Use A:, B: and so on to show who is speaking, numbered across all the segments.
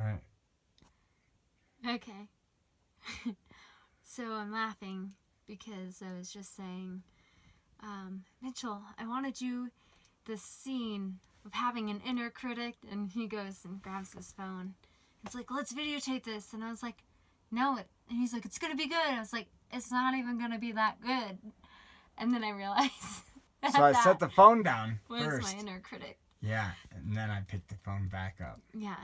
A: Right.
B: Okay. So I'm laughing because I was just saying, Mitchell, I want to do this scene of having an inner critic, and he goes and grabs his phone. It's like, let's videotape this. And I was like, no. And he's like, it's going to be good. I was like, it's not even going to be that good. And then I realized
A: So I set the phone down
B: was
A: first.
B: my inner critic.
A: Yeah, and then I picked the phone back up.
B: Yeah.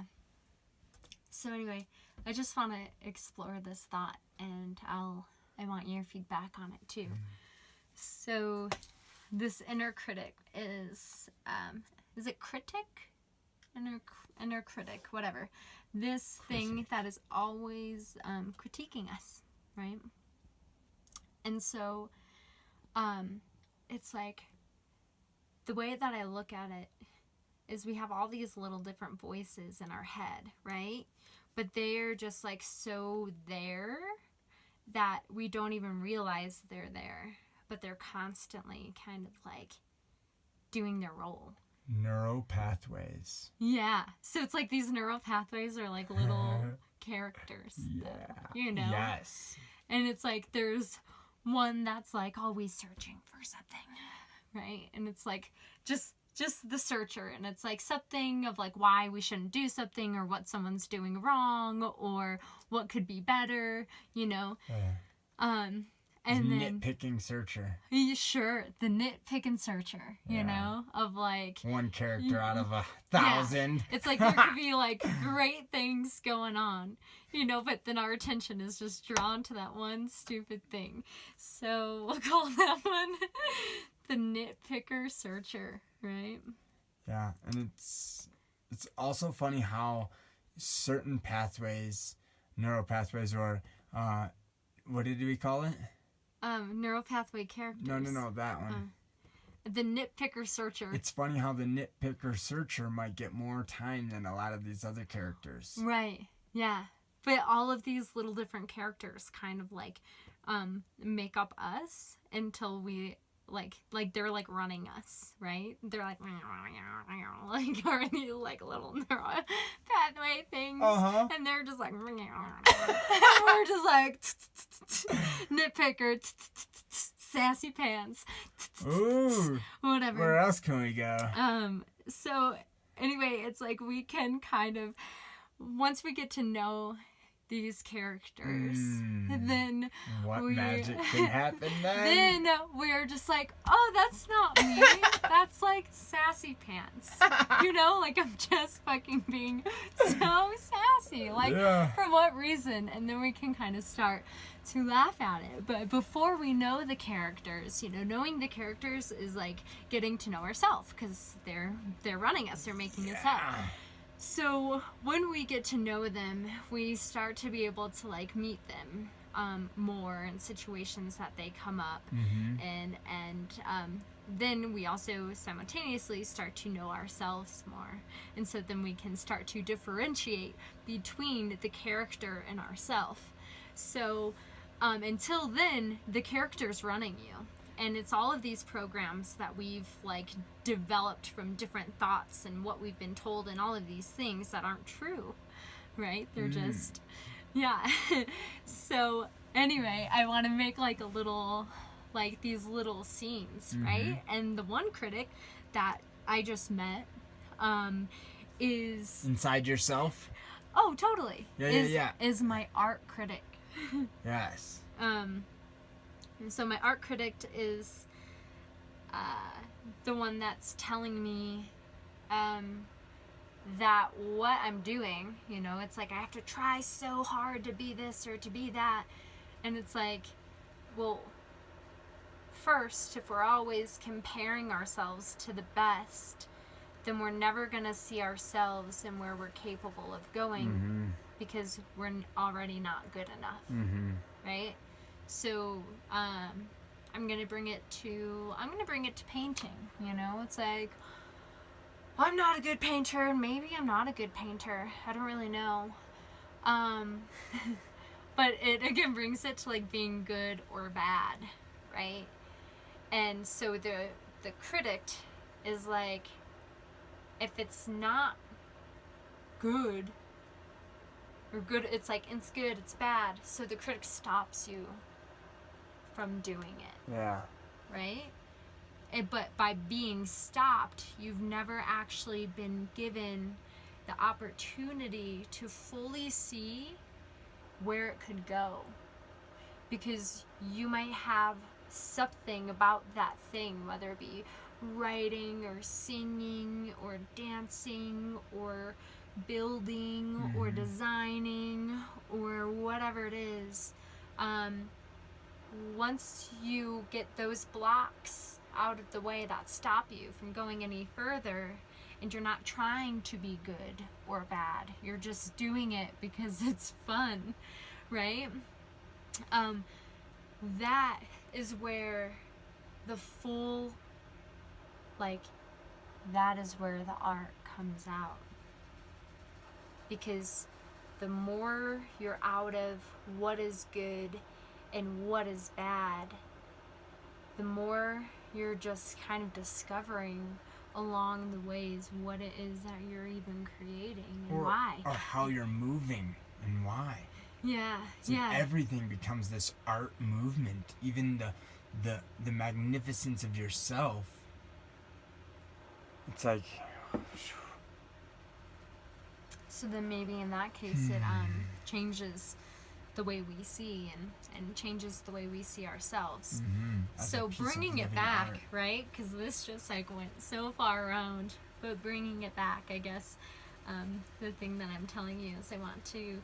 B: So anyway, I just want to explore this thought, and I want your feedback on it too. So this inner critic is it critic? Inner critic, whatever. This thing that is always critiquing us, right? And so it's like, the way that I look at it is we have all these little different voices in our head, right? But they're just like so there that we don't even realize they're there. But they're constantly kind of like doing their role.
A: Neural pathways.
B: Yeah. So it's like these neural pathways are like little characters.
A: Yeah.
B: You know?
A: Yes.
B: And it's like there's one that's like always searching for something, right? And it's like just the searcher, and it's like something of like why we shouldn't do something, or what someone's doing wrong, or what could be better, you know. And then
A: nitpicking searcher.
B: Sure, the nitpicking searcher, you know, of like
A: one character out of 1,000.
B: Yeah. It's like there could be like great things going on, you know, but then our attention is just drawn to that one stupid thing. So we'll call that one the nitpicker searcher, right?
A: Yeah, and it's also funny how certain pathways, neural pathways, or what did we call it?
B: Neural pathway characters.
A: No, that one.
B: The nitpicker searcher.
A: It's funny how the nitpicker searcher might get more time than a lot of these other characters.
B: Right. Yeah. But all of these little different characters kind of like make up us until we like they're like running us, right? They're like are these like little neural pathway things, and they're just like and we're just like nitpicker, sassy pants,
A: ooh,
B: whatever.
A: Where else can we go?
B: So anyway, it's like we can kind of, once we get to know these characters, then
A: what magic can happen
B: then we're just like, oh, that's not me. That's like sassy pants. You know, like I'm just fucking being so sassy. Like, for what reason? And then we can kind of start to laugh at it. But before we know the characters, you know, knowing the characters is like getting to know ourselves, because they're running us, they're making us up. So when we get to know them, we start to be able to like meet them more in situations that they come up, and then we also simultaneously start to know ourselves more, and so then we can start to differentiate between the character and ourselves. So until then, the character's running you. And it's all of these programs that we've like developed from different thoughts and what we've been told, and all of these things that aren't true, right? They're just, yeah. So anyway, I want to make like a little, like these little scenes, right? And the one critic that I just met is...
A: Inside yourself?
B: Oh, totally.
A: Yeah.
B: Is my art critic.
A: Yes.
B: And so my art critic is the one that's telling me that what I'm doing, you know, it's like I have to try so hard to be this or to be that. And it's like, well, first, if we're always comparing ourselves to the best, then we're never going to see ourselves and where we're capable of going, because we're already not good enough, right? So I'm gonna bring it to painting. You know, it's like, I'm not a good painter, and maybe I'm not a good painter. I don't really know. But it again brings it to like being good or bad, right? And so the critic is like, if it's not good, or good, it's like, it's good, it's bad. So the critic stops you from doing it.
A: Yeah.
B: Right? But by being stopped, you've never actually been given the opportunity to fully see where it could go. Because you might have something about that thing, whether it be writing or singing or dancing or building or designing or whatever it is. Once you get those blocks out of the way that stop you from going any further, and you're not trying to be good or bad, you're just doing it because it's fun, right? That is where the full, like, that is where the art comes out. Because the more you're out of what is good and what is bad, the more you're just kind of discovering along the ways what it is that you're even creating and why.
A: Or how you're moving and why.
B: Yeah,
A: so everything becomes this art movement. Even the magnificence of yourself. It's like...
B: So then maybe in that case it changes the way we see and changes the way we see ourselves. So bringing it back, art. Right? Because this just like went so far around. But bringing it back, I guess, the thing that I'm telling you is I want to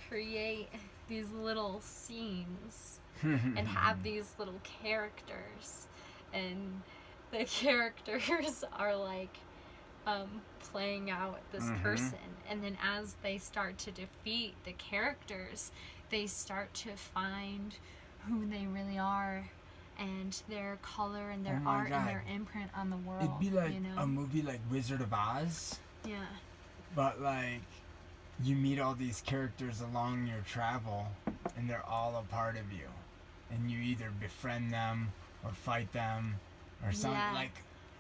B: create these little scenes and have these little characters. And the characters are like playing out this person. And then as they start to defeat the characters, they start to find who they really are and their color and their art and their imprint on the world.
A: It'd be like a movie like Wizard of Oz.
B: Yeah.
A: But like you meet all these characters along your travel and they're all a part of you. And you either befriend them or fight them or something like...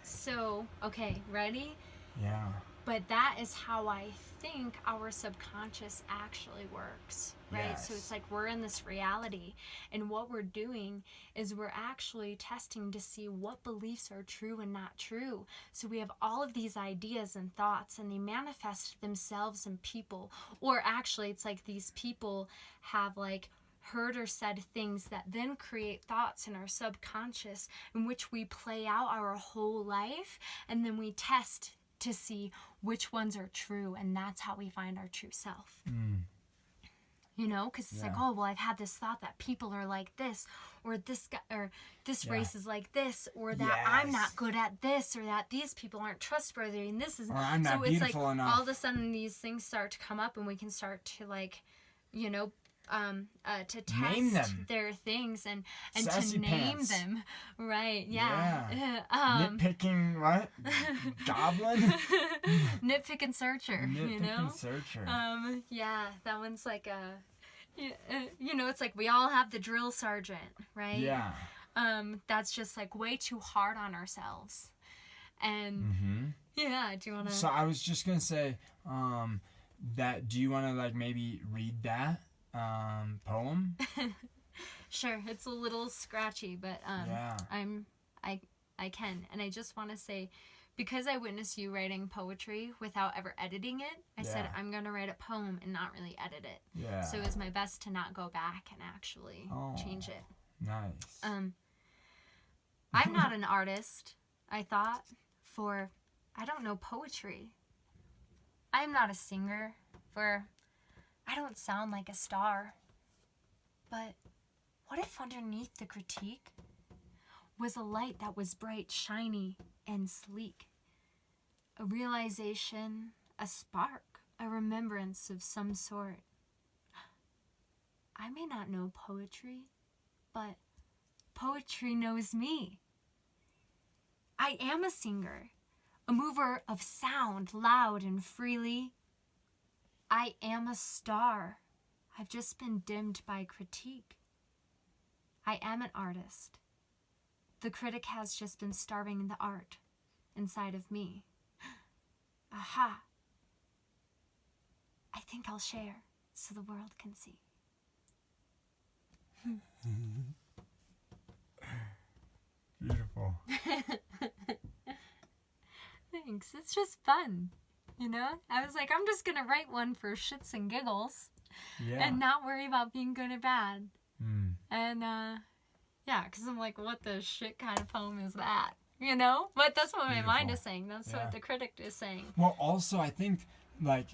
B: So, okay, ready?
A: Yeah.
B: But that is how I think our subconscious actually works, right?
A: Yes.
B: So it's like we're in this reality, and what we're doing is we're actually testing to see what beliefs are true and not true. So we have all of these ideas and thoughts, and they manifest themselves in people. Or actually, it's like these people have like heard or said things that then create thoughts in our subconscious in which we play out our whole life, and then we test to see which ones are true, and that's how we find our true self. You know, because it's like, oh, well, I've had this thought that people are like this, or this guy, or this race is like this, or that I'm not good at this, or that these people aren't trustworthy, and this is...
A: Or I'm not
B: so it's like
A: enough.
B: All of a sudden these things start to come up, and we can start to like, you know, to test their things and
A: Sassy
B: to name
A: pants.
B: them, right? Yeah.
A: Nitpicking what? Goblin?
B: Nitpicking searcher.
A: Nitpicking
B: you know?
A: searcher.
B: Yeah, that one's like you know, it's like we all have the drill sergeant, right?
A: Yeah.
B: That's just like way too hard on ourselves, and yeah. Do you want to?
A: So I was just gonna say, that. Do you want to like maybe read that? Poem?
B: Sure, it's a little scratchy, but I can, and I just want to say, because I witnessed you writing poetry without ever editing it, I said I'm gonna write a poem and not really edit it.
A: Yeah.
B: So it was my best to not go back and actually change it.
A: Nice.
B: I'm not an artist. I thought I don't know poetry. I'm not a singer. I don't sound like a star. But what if underneath the critique was a light that was bright, shiny, and sleek? A realization, a spark, a remembrance of some sort. I may not know poetry, but poetry knows me. I am a singer, a mover of sound loud and freely. I am a star. I've just been dimmed by critique. I am an artist. The critic has just been starving the art inside of me. Aha. I think I'll share. so the world can see.
A: Beautiful.
B: Thanks. It's just fun. You know? I was like, I'm just going to write one for shits and giggles.
A: Yeah.
B: And not worry about being good or bad.
A: Mm.
B: And, yeah, because I'm like, what the shit kind of poem is that? You know? But that's what my mind is saying. That's what the critic is saying.
A: Well, also, I think, like,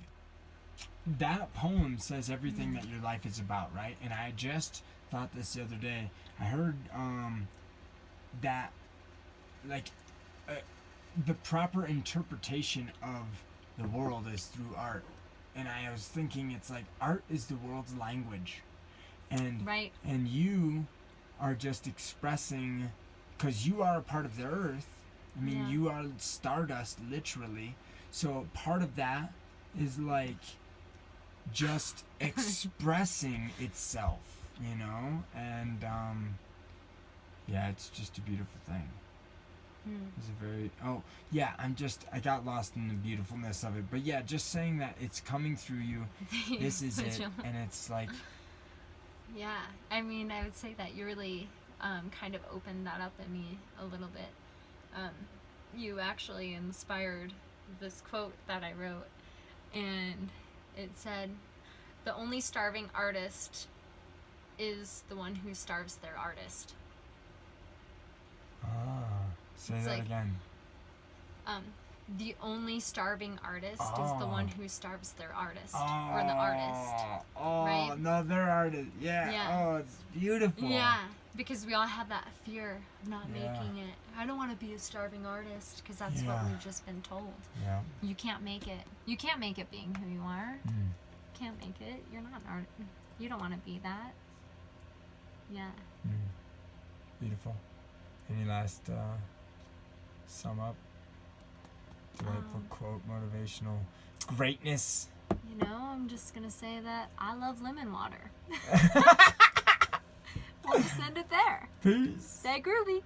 A: that poem says everything that your life is about, right? And I just thought this the other day. I heard that, like, the proper interpretation of the world is through art. And I was thinking, it's like, art is the world's language. And,
B: right.
A: And you are just expressing, because you are a part of the earth. I mean, you are stardust, literally. So part of that is, like, just expressing itself, you know? And, yeah, it's just a beautiful thing. It's a very, I got lost in the beautifulness of it. But yeah, just saying that it's coming through you, this is it, and it's like...
B: Yeah, I mean, I would say that you really kind of opened that up in me a little bit. You actually inspired this quote that I wrote, and it said, "The only starving artist is the one who starves their artist."
A: Say that again.
B: The only starving artist is the one who starves their artist, or the artist. Right?
A: No, their artist. Yeah. Oh, it's beautiful.
B: Yeah, because we all have that fear of not making it. I don't want to be a starving artist, because that's what we've just been told.
A: Yeah.
B: You can't make it. You can't make it being who you are. Can't make it. You're not an artist. You don't want to be that. Yeah.
A: Beautiful. Any last sum up? Delightful quote, motivational greatness.
B: You know, I'm just going to say that I love lemon water. We'll just end it there.
A: Peace.
B: Stay groovy.